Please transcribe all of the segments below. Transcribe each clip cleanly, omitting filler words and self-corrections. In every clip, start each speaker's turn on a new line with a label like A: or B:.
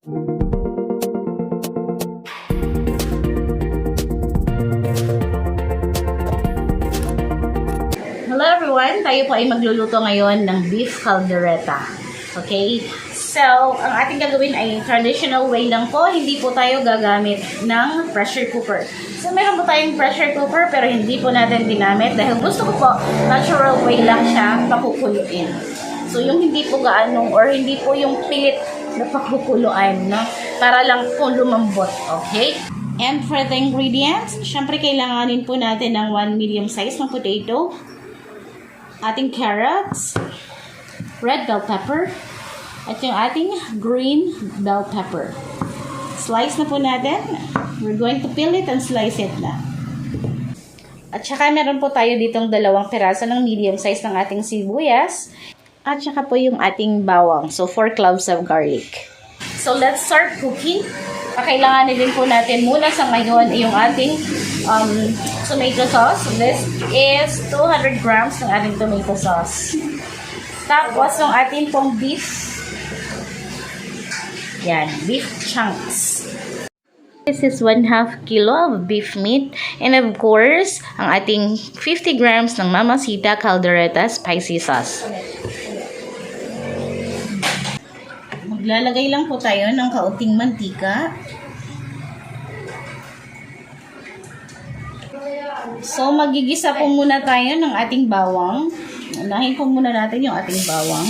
A: Hello everyone! Tayo po ay magluluto ngayon ng beef caldereta. Okay? So, ang ating gagawin ay traditional way lang po. Hindi po tayo gagamit ng pressure cooker. So, meron po tayong pressure cooker pero hindi po natin ginamit dahil gusto ko po natural way lang siya pakukuluin. So, yung hindi po gaanong or hindi po yung pilit na pakukuluan, no? Para lang po lumambot. Okay? And for the ingredients, syempre kailanganin po natin ng 1 medium size na potato, ating carrots, red bell pepper, at yung ating green bell pepper. Slice na po natin. We're going to peel it and slice it na. At saka meron po tayo ditong 2 piraso ng medium size ng ating sibuyas. At saka po yung ating bawang. So, 4 cloves of garlic. So, let's start cooking. Kailangan din po natin muna sa ngayon yung ating tomato sauce. This is 200 grams ng ating tomato sauce. Tapos, yung ating pong beef. Yan, beef chunks. This is 1/2 kilo of beef meat. And of course, ang ating 50 grams ng Mamacita Caldereta spicy sauce. Maglalagay lang po tayo ng kaunting mantika. So, magigisa po muna tayo ng ating bawang. Unahin po muna natin yung ating bawang.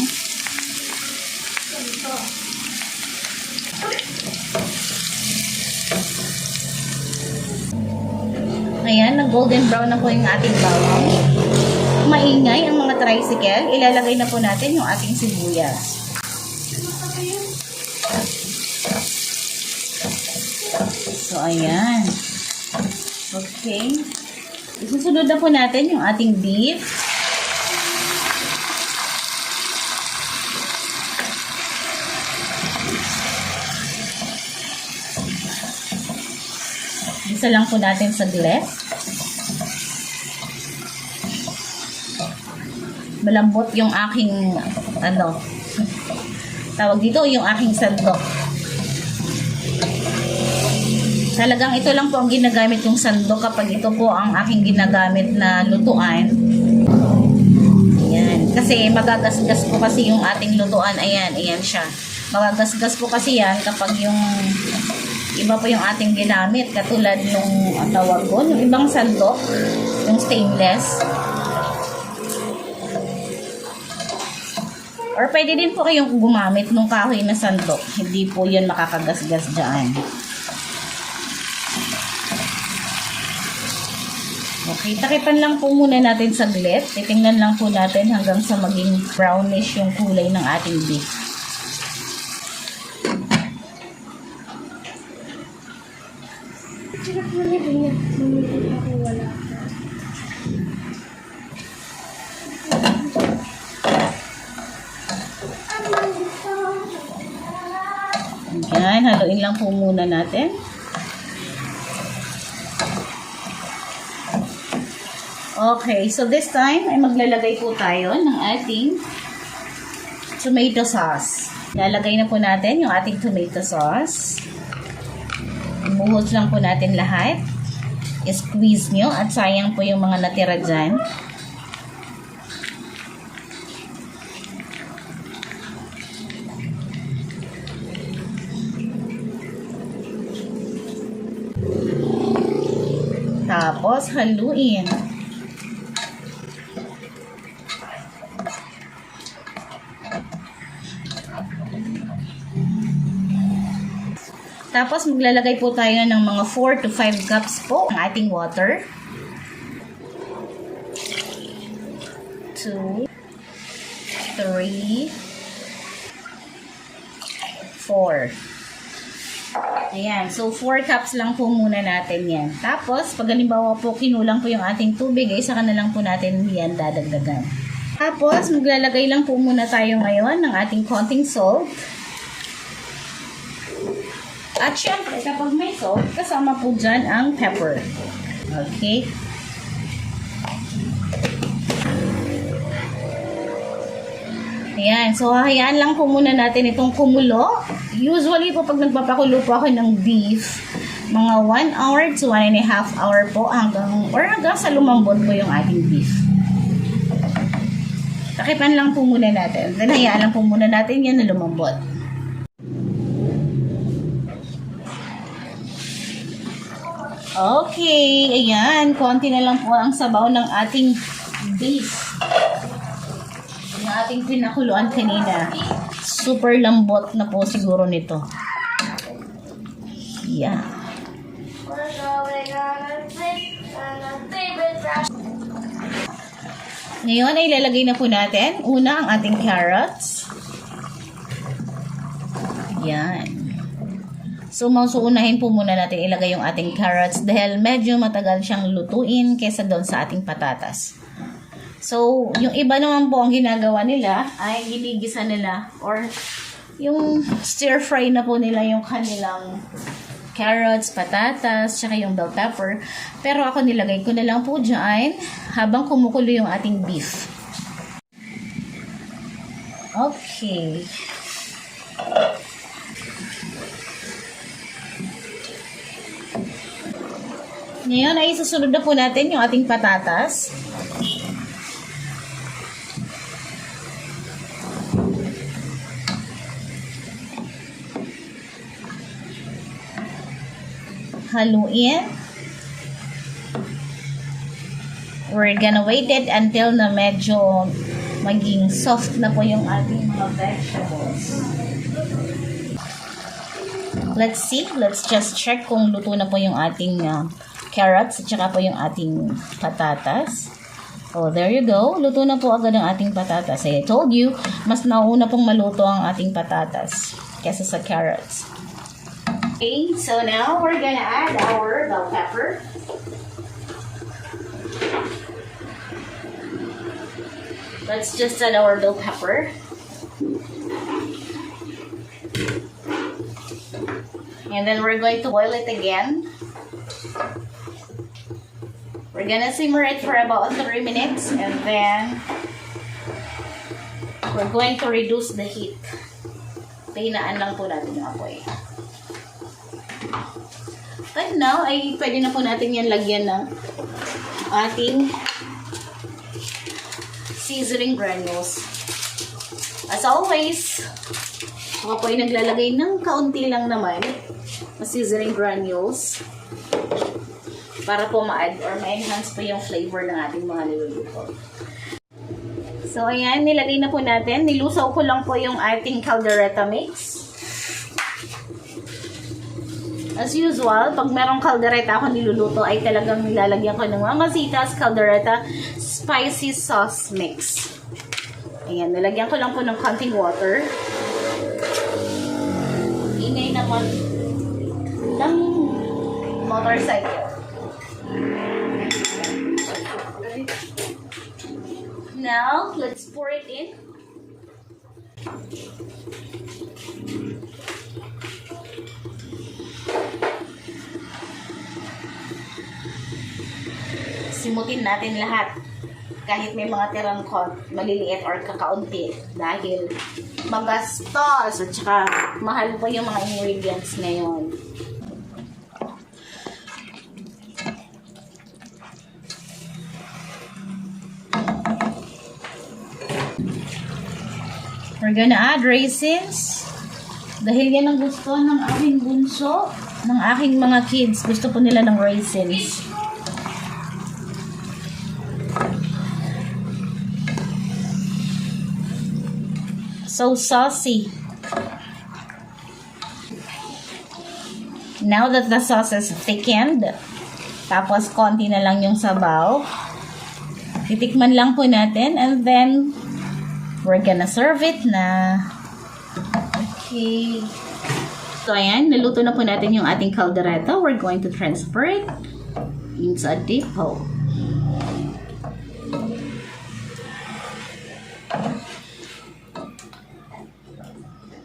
A: Ayan, nag-golden brown na po yung ating bawang. Maingay ang mga tricycle. Ilalagay na po natin yung ating sibuyas. So, ayan. Okay. Isusunod na po natin yung ating beef. Isa lang po natin saglit. Malambot yung aking, tawag dito, yung aking sandok. Talagang ito lang po ang ginagamit yung sandok kapag ito po ang aking ginagamit na lutuan. Ayan. Kasi magagasgas po kasi yung ating lutuan. Ayan, ayan siya. Magagasgas po kasi yan kapag yung iba po yung ating ginamit. Katulad nung tawag ko, yung ibang sandok, yung stainless. Or pwede din po kayong gumamit nung kahoy na sandok. Hindi po yun makakagasgas dyan. Okay, takipan lang po muna natin saglit. Titingnan lang po natin hanggang sa maging brownish yung kulay ng ating beef. Ayan, haluin lang po muna natin. Okay, so this time ay maglalagay po tayo ng ating tomato sauce. Lalagay na po natin yung ating tomato sauce. Imuhos lang po natin lahat. I-squeeze nyo at sayang po yung mga natira dyan. Tapos haluin. Tapos, maglalagay po tayo ng mga 4 to 5 cups po ng ating water. 2, 3, 4. Ayan. So, 4 cups lang po muna natin yan. Tapos, pag halimbawa po kinulang po yung ating tubig, ay saka na lang po natin yan dadagdagan. Tapos, maglalagay lang po muna tayo ngayon ng ating konting salt. At syempre, kapag may salt, kasama po dyan ang pepper. Okay? Ayan. So, hayaan lang po muna natin itong kumulo. Usually po, pag nagpapakulo po ako ng beef, mga 1 hour to 1.5 hour po hanggang sa lumambot po yung ating beef. Takipan lang po muna natin. Then, hayaan lang po muna natin yan na lumambot. Okay, ayan. Konti na lang po ang sabaw ng ating beef. Yung ating pinakuluan kanina. Super lambot na po siguro nito. Yeah. Ngayon ay ilalagay na po natin. Una, ang ating carrots. Yan. So, mausuunahin po muna natin ilagay yung ating carrots dahil medyo matagal siyang lutuin kaysa doon sa ating patatas. So, yung iba naman po ang ginagawa nila ay ginigisa nila or yung stir fry na po nila yung kanilang carrots, patatas, tsaka yung bell pepper. Pero ako nilagay ko na lang po dyan habang kumukulo yung ating beef. Okay. Ngayon ay susunod na po natin yung ating patatas. Haluin. We're gonna wait it until na medyo maging soft na po yung ating mga vegetables. Let's see. Let's just check kung luto na po yung ating carrots at saka po yung ating patatas. Oh, there you go. Luto na po agad ang ating patatas. I told you, mas nauna pong maluto ang ating patatas kesa sa carrots. Okay, so now we're gonna add our bell pepper. Let's just add our bell pepper. And then we're going to boil it again. We're gonna simmer it for about 3 minutes and then we're going to reduce the heat. Pahinaan lang po natin yung apoy. But now, ay pwede na po natin yan lagyan ng ating seasoning granules. As always, ako po ay naglalagay ng kaunti lang naman na seasoning granules para po ma-add or ma-enhance po yung flavor ng ating mga niluluto. So, ayan, nilagay na po natin. Nilusaw ko lang po yung ating caldereta mix. As usual, pag merong caldereta ako niluluto, ay talagang nilalagyan ko ng Mamacita's Caldereta Spicy Sauce Mix. Ayan, nilagyan ko lang po ng konting water. Ingay naman ng motorcycle. Now, let's pour it in. Simutin natin lahat kahit may mga tirang maliliit or kakaunti dahil magastos at saka mahal po yung mga ingredients ngayon. We're gonna add raisins dahil yan ang gusto ng aking bunso, ng aking mga kids. Gusto po nila ng raisins. So saucy. Now that the sauce is thickened, tapos konti na lang yung sabaw, titikman lang po natin and then we're gonna serve it na. Okay. So ayan, naluto na po natin yung ating caldereta. We're going to transfer it into a deep bowl.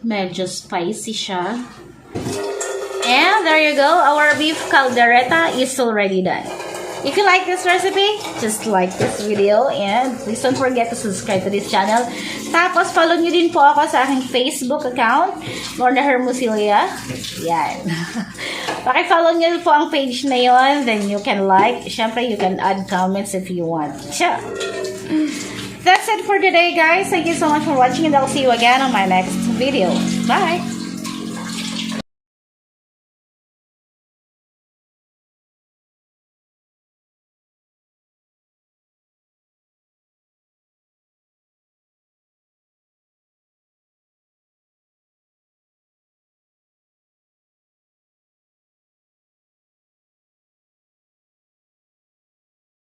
A: Medyo spicy siya. And there you go. Our beef caldereta is already done. If you like this recipe, just like this video and please don't forget to subscribe to this channel. Tapos, follow nyo din po ako sa aking Facebook account, Lorna Hermosillia. Yan. Paki-follow nyo po ang page na yon, then you can like. Siyempre, you can add comments if you want. Sure. That's it for today, guys. Thank you so much for watching and I'll see you again on my next video. Bye!